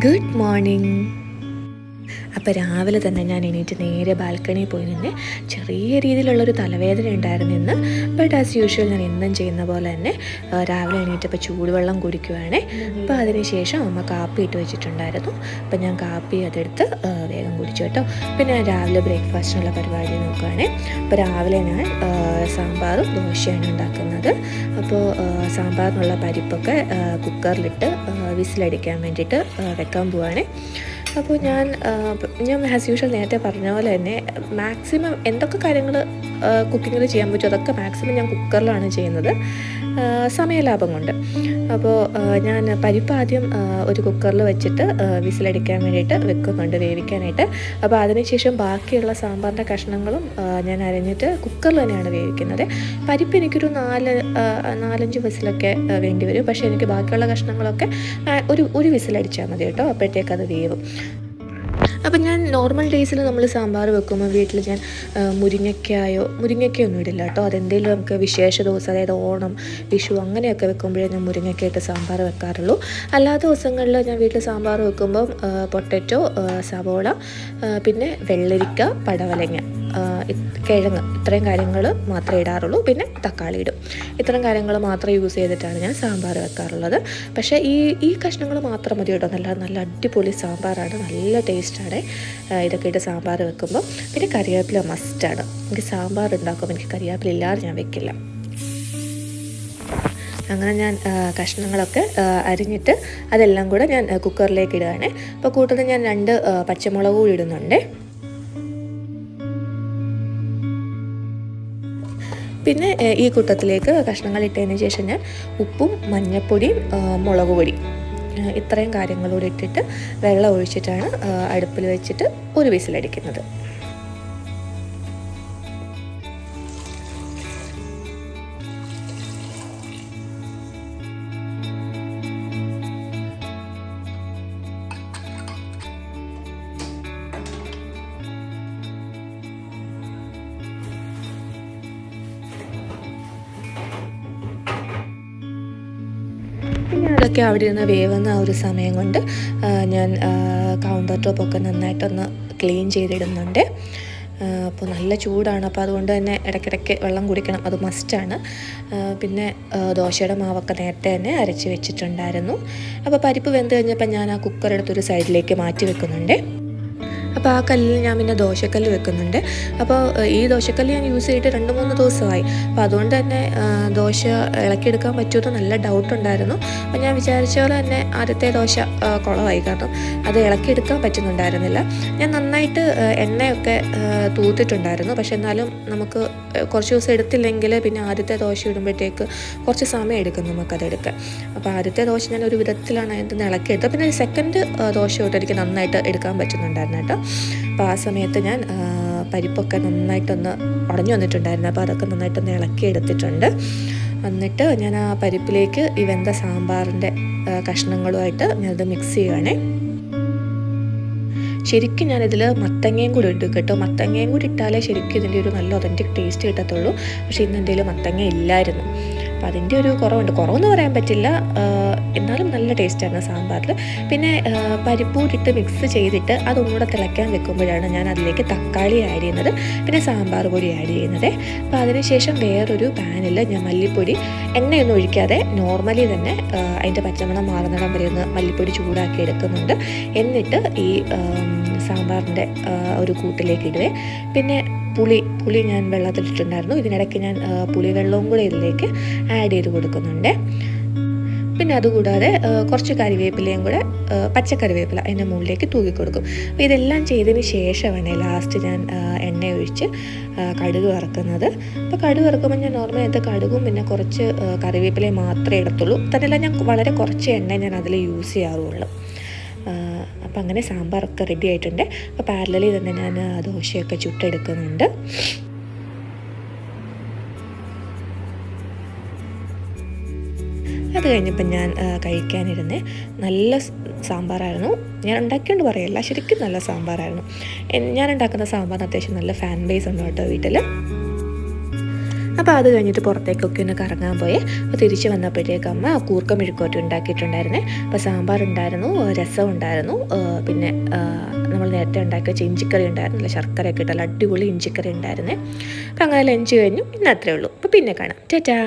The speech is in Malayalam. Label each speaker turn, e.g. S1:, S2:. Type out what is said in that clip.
S1: Good morning. അപ്പോൾ രാവിലെ തന്നെ ഞാൻ എണീറ്റ് നേരെ ബാൽക്കണിയിൽ പോയി നിന്ന് ചെറിയ രീതിയിലുള്ളൊരു തലവേദന ഉണ്ടായിരുന്നു ഇന്ന്. ബട്ട് ആസ് യൂഷ്വൽ ഞാൻ എന്നും ചെയ്യുന്ന പോലെ തന്നെ രാവിലെ എണീറ്റപ്പോൾ ചൂടുവെള്ളം കുടിക്കുവാണേ. അപ്പോൾ അതിനുശേഷം അമ്മ കാപ്പി ഇട്ട് വെച്ചിട്ടുണ്ടായിരുന്നു. അപ്പോൾ ഞാൻ കാപ്പി അതെടുത്ത് വേഗം കുടിച്ചു കേട്ടോ. പിന്നെ രാവിലെ ബ്രേക്ക്ഫാസ്റ്റിനുള്ള പരിപാടി നോക്കുകയാണേ. അപ്പോൾ രാവിലെ ഞാൻ സാമ്പാറും ദോശയാണ് ഉണ്ടാക്കുന്നത്. അപ്പോൾ സാമ്പാറിനുള്ള പരിപ്പൊക്കെ കുക്കറിലിട്ട് വിസിലടിക്കാൻ വേണ്ടിയിട്ട് വെക്കാൻ പോവുകയാണേ. അപ്പോൾ ഞാൻ ആസ് യൂഷ്വൽ നേരത്തെ പറഞ്ഞ പോലെ തന്നെ മാക്സിമം എന്തൊക്കെ കാര്യങ്ങൾ കുക്കിങ്ങിൽ ചെയ്യാൻ പറ്റും അതൊക്കെ മാക്സിമം ഞാൻ കുക്കറിലാണ് ചെയ്യുന്നത്, സമയലാഭം കൊണ്ട്. അപ്പോൾ ഞാൻ പരിപ്പ് ആദ്യം ഒരു കുക്കറിൽ വെച്ചിട്ട് വിസിലടിക്കാൻ വേണ്ടിയിട്ട് വെക്കുന്നുണ്ട്, വേവിക്കാനായിട്ട്. അപ്പോൾ അതിനുശേഷം ബാക്കിയുള്ള സാമ്പാറിൻ്റെ കഷ്ണങ്ങളും ഞാൻ അരിഞ്ഞിട്ട് കുക്കറിൽ തന്നെയാണ് വേവിക്കുന്നത്. പരിപ്പ് എനിക്കൊരു 4-5 വിസിലൊക്കെ വേണ്ടി വരും. പക്ഷേ എനിക്ക് ബാക്കിയുള്ള കഷ്ണങ്ങളൊക്കെ ഒരു വിസിലടിച്ചാൽ മതി കേട്ടോ, അപ്പോഴത്തേക്ക് അത് വേവും. അപ്പം ഞാൻ നോർമൽ ഡേയ്സിൽ നമ്മൾ സാമ്പാർ വെക്കുമ്പോൾ വീട്ടിൽ ഞാൻ മുരിങ്ങയ്ക്കയൊന്നും ഇടില്ല കേട്ടോ. അതെന്തെങ്കിലും നമുക്ക് വിശേഷ ദിവസം, അതായത് ഓണം, വിഷു അങ്ങനെയൊക്കെ വെക്കുമ്പോഴേ ഞാൻ മുരിങ്ങയ്ക്കയിട്ട് സാമ്പാർ വെക്കാറുള്ളൂ. അല്ലാത്ത ദിവസങ്ങളിൽ ഞാൻ വീട്ടിൽ സാമ്പാർ വെക്കുമ്പം പൊട്ടറ്റോ, സവോള, പിന്നെ വെള്ളരിക്ക, പടവലങ്ങ, കിഴങ്ങ്, ഇത്രയും കാര്യങ്ങൾ മാത്രമേ ഇടാറുള്ളൂ. പിന്നെ തക്കാളി ഇടും. ഇത്തരം കാര്യങ്ങൾ മാത്രം യൂസ് ചെയ്തിട്ടാണ് ഞാൻ സാമ്പാർ വെക്കാറുള്ളത്. പക്ഷേ ഈ കഷ്ണങ്ങൾ മാത്രം മതി കേട്ടോ. നല്ല അടിപൊളി സാമ്പാറാണ്, നല്ല ടേസ്റ്റാണ് ഇതൊക്കെ ഇട്ട് സാമ്പാർ വെക്കുമ്പോൾ. പിന്നെ കറിവേപ്പില മസ്റ്റാണ്. എനിക്ക് സാമ്പാർ ഉണ്ടാക്കുമ്പോൾ എനിക്ക് കറിവേപ്പില ഇല്ലാതെ ഞാൻ വെക്കില്ല. അങ്ങനെ ഞാൻ കഷ്ണങ്ങളൊക്കെ അരിഞ്ഞിട്ട് അതെല്ലാം കൂടെ ഞാൻ കുക്കറിലേക്ക് ഇടുകയാണ്. അപ്പോൾ കൂട്ടത്തിൽ ഞാൻ 2 പച്ചമുളക് കൂടി ഇടുന്നുണ്ട്. പിന്നെ ഈ കൂട്ടത്തിലേക്ക് കഷ്ണങ്ങൾ ഇട്ടതിന് ശേഷം ഞാൻ ഉപ്പും മഞ്ഞൾപ്പൊടിയും മുളക് പൊടി ഇത്രയും കാര്യങ്ങളൂടെ ഇട്ടിട്ട് വെള്ളം ഒഴിച്ചിട്ടാണ് അടുപ്പിൽ വെച്ചിട്ട് ഒരു വിസിലടിക്കുന്നത്. പിന്നെ അതൊക്കെ അവിടെ ഇരുന്ന് വേവുന്ന ആ ഒരു സമയം കൊണ്ട് ഞാൻ കൗണ്ടർ ടോപ്പൊക്കെ നന്നായിട്ടൊന്ന് ക്ലീൻ ചെയ്തിടുന്നുണ്ട്. അപ്പോൾ നല്ല ചൂടാണ്, അപ്പോൾ അതുകൊണ്ട് തന്നെ ഇടയ്ക്കിടയ്ക്ക് വെള്ളം കുടിക്കണം, അത് മസ്റ്റാണ്. പിന്നെ ദോശയുടെ മാവൊക്കെ നേരത്തെ തന്നെ അരച്ച് വെച്ചിട്ടുണ്ടായിരുന്നു. അപ്പോൾ പരിപ്പ് വെന്ത് കഴിഞ്ഞപ്പോൾ ഞാൻ ആ കുക്കർ എടുത്തൊരു സൈഡിലേക്ക് മാറ്റി വെക്കുന്നുണ്ട്. അപ്പോൾ ആ കല്ലിൽ ഞാൻ പിന്നെ ദോശക്കല്ല് വെക്കുന്നുണ്ട്. അപ്പോൾ ഈ ദോശക്കല്ല് ഞാൻ യൂസ് ചെയ്തിട്ട് 2-3 ദിവസമായി. അപ്പോൾ അതുകൊണ്ട് തന്നെ ദോശ ഇളക്കിയെടുക്കാൻ പറ്റുമെന്ന് നല്ല ഡൗട്ടുണ്ടായിരുന്നു. അപ്പോൾ ഞാൻ വിചാരിച്ച പോലെ തന്നെ ആദ്യത്തെ ദോശ കുളമായി, കാരണം അത് ഇളക്കിയെടുക്കാൻ പറ്റുന്നുണ്ടായിരുന്നില്ല. ഞാൻ നന്നായിട്ട് എണ്ണയൊക്കെ തൂത്തിട്ടുണ്ടായിരുന്നു. പക്ഷെ എന്നാലും നമുക്ക് കുറച്ച് ദിവസം എടുത്തില്ലെങ്കിൽ പിന്നെ ആദ്യത്തെ ദോശ ഇടുമ്പോഴത്തേക്ക് കുറച്ച് സമയം എടുക്കും നമുക്കതെടുക്കാൻ. അപ്പോൾ ആദ്യത്തെ ദോശ ഞാൻ ഒരു വിധത്തിലാണ് അതിന് ഇളക്കിയെടുത്തത്. പിന്നെ സെക്കൻഡ് ദോശ തൊട്ട് എനിക്ക് നന്നായിട്ട് എടുക്കാൻ പറ്റുന്നുണ്ടായിരുന്നു കേട്ടോ. അപ്പോൾ ആ സമയത്ത് ഞാൻ പരിപ്പൊക്കെ നന്നായിട്ടൊന്ന് ഉടഞ്ഞു വന്നിട്ടുണ്ടായിരുന്നു. അപ്പോൾ അതൊക്കെ നന്നായിട്ടൊന്ന് ഇളക്കിയെടുത്തിട്ടുണ്ട്. എന്നിട്ട് ഞാൻ ആ പരിപ്പിലേക്ക് ഈ വെന്ത സാമ്പാറിൻ്റെ കഷ്ണങ്ങളുമായിട്ട് ഞാനത് മിക്സ് ചെയ്യുകയാണേ. ശരിക്കും ഞാനിതിൽ മത്തങ്ങയും കൂടി ഇട്ടു കേട്ടോ. മത്തങ്ങയും കൂടി ഇട്ടാലേ ശരിക്കും ഇതിൻ്റെ ഒരു നല്ല ഒതൻറ്റിക് ടേസ്റ്റ് കിട്ടത്തുള്ളൂ. പക്ഷേ ഇന്ന് എൻ്റെ മത്തങ്ങ ഇല്ലായിരുന്നു. അപ്പോൾ അതിൻ്റെ ഒരു കുറവെന്ന് പറയാൻ പറ്റില്ല, എന്നാലും നല്ല ടേസ്റ്റായിരുന്നു സാമ്പാറിൽ. പിന്നെ പരിപ്പ് കൂടിയിട്ട് മിക്സ് ചെയ്തിട്ട് അതൊന്നുകൂടെ തിളയ്ക്കാൻ വെക്കുമ്പോഴാണ് ഞാൻ അതിലേക്ക് തക്കാളി ആഡ് ചെയ്യുന്നത്, പിന്നെ സാമ്പാർ പൊടി ആഡ് ചെയ്യുന്നത്. അപ്പോൾ അതിനുശേഷം വേറൊരു പാനിൽ ഞാൻ മല്ലിപ്പൊടി, എണ്ണയൊന്നും ഒഴിക്കാതെ നോർമലി തന്നെ അതിൻ്റെ പച്ചമണം മാറുന്നിടം വരെ ഒന്ന് മല്ലിപ്പൊടി ചൂടാക്കി എടുക്കുന്നുണ്ട്. എന്നിട്ട് ഈ സാമ്പാറിൻ്റെ ഒരു കൂട്ടിലേക്ക് ഇടുവേ. പിന്നെ പുളി ഞാൻ വെള്ളത്തിലിട്ടുണ്ടായിരുന്നു. ഇതിനിടയ്ക്ക് ഞാൻ പുളിവെള്ളവും കൂടെ ഇതിലേക്ക് ആഡ് ചെയ്ത് കൊടുക്കുന്നുണ്ട്. പിന്നെ അതുകൂടാതെ കുറച്ച് കറിവേപ്പിലയും കൂടെ, പച്ചക്കറിവേപ്പില അതിൻ്റെ മുകളിലേക്ക് തൂക്കി കൊടുക്കും. അപ്പോൾ ഇതെല്ലാം ചെയ്തതിന് ശേഷമാണ് ലാസ്റ്റ് ഞാൻ എണ്ണ ഒഴിച്ച് കടുക് വറുക്കുന്നത്. അപ്പോൾ കടുക് വറുക്കുമ്പോൾ ഞാൻ നോർമലി അത് കടുകും പിന്നെ കുറച്ച് കറിവേപ്പിലയും മാത്രമേ ഇടത്തുള്ളൂ. തന്നെയല്ല, ഞാൻ വളരെ കുറച്ച് എണ്ണ ഞാൻ അതിൽ യൂസ് ചെയ്യാറുള്ളൂ. അപ്പോൾ അങ്ങനെ സാമ്പാറൊക്കെ റെഡി ആയിട്ടുണ്ട്. അപ്പോൾ പാരലലി തന്നെ ഞാൻ ദോശയൊക്കെ ചുട്ടെടുക്കുന്നുണ്ട്. അത് കഴിഞ്ഞപ്പോൾ ഞാൻ കഴിക്കാനിരുന്നേ. നല്ല സാമ്പാറായിരുന്നു. ഞാൻ ഉണ്ടാക്കിയോണ്ട് പറയല്ല, ശരിക്കും നല്ല സാമ്പാറായിരുന്നു. ഞാൻ ഉണ്ടാക്കുന്ന സാമ്പാറിന് അത്യാവശ്യം നല്ല ഫാൻ ബേസ് ഉണ്ട് കേട്ടോ വീട്ടിൽ. അപ്പോൾ അത് കഴിഞ്ഞിട്ട് പുറത്തേക്കൊക്കെ ഒന്ന് കറങ്ങാൻ പോയി. അപ്പോൾ തിരിച്ച് വന്നപ്പോഴത്തേക്ക് അമ്മ കൂർക്ക മെഴുക്കുവരട്ടി ഉണ്ടാക്കിയിട്ടുണ്ടായിരുന്നേ. അപ്പോൾ സാമ്പാർ ഉണ്ടായിരുന്നു, രസം ഉണ്ടായിരുന്നു, പിന്നെ നമ്മൾ നേരത്തെ ഉണ്ടാക്കി വെച്ച ഇഞ്ചിക്കറി ഉണ്ടായിരുന്നില്ല, ശർക്കരയൊക്കെ ഇട്ടല്ല അടിപൊളി ഇഞ്ചിക്കറി ഉണ്ടായിരുന്നേ. അപ്പോൾ അങ്ങനെ ലഞ്ച് കഴിഞ്ഞു. ഇന്ന് അത്രേ ഉള്ളൂ. അപ്പോൾ പിന്നെ കാണാം. ടാറ്റാ.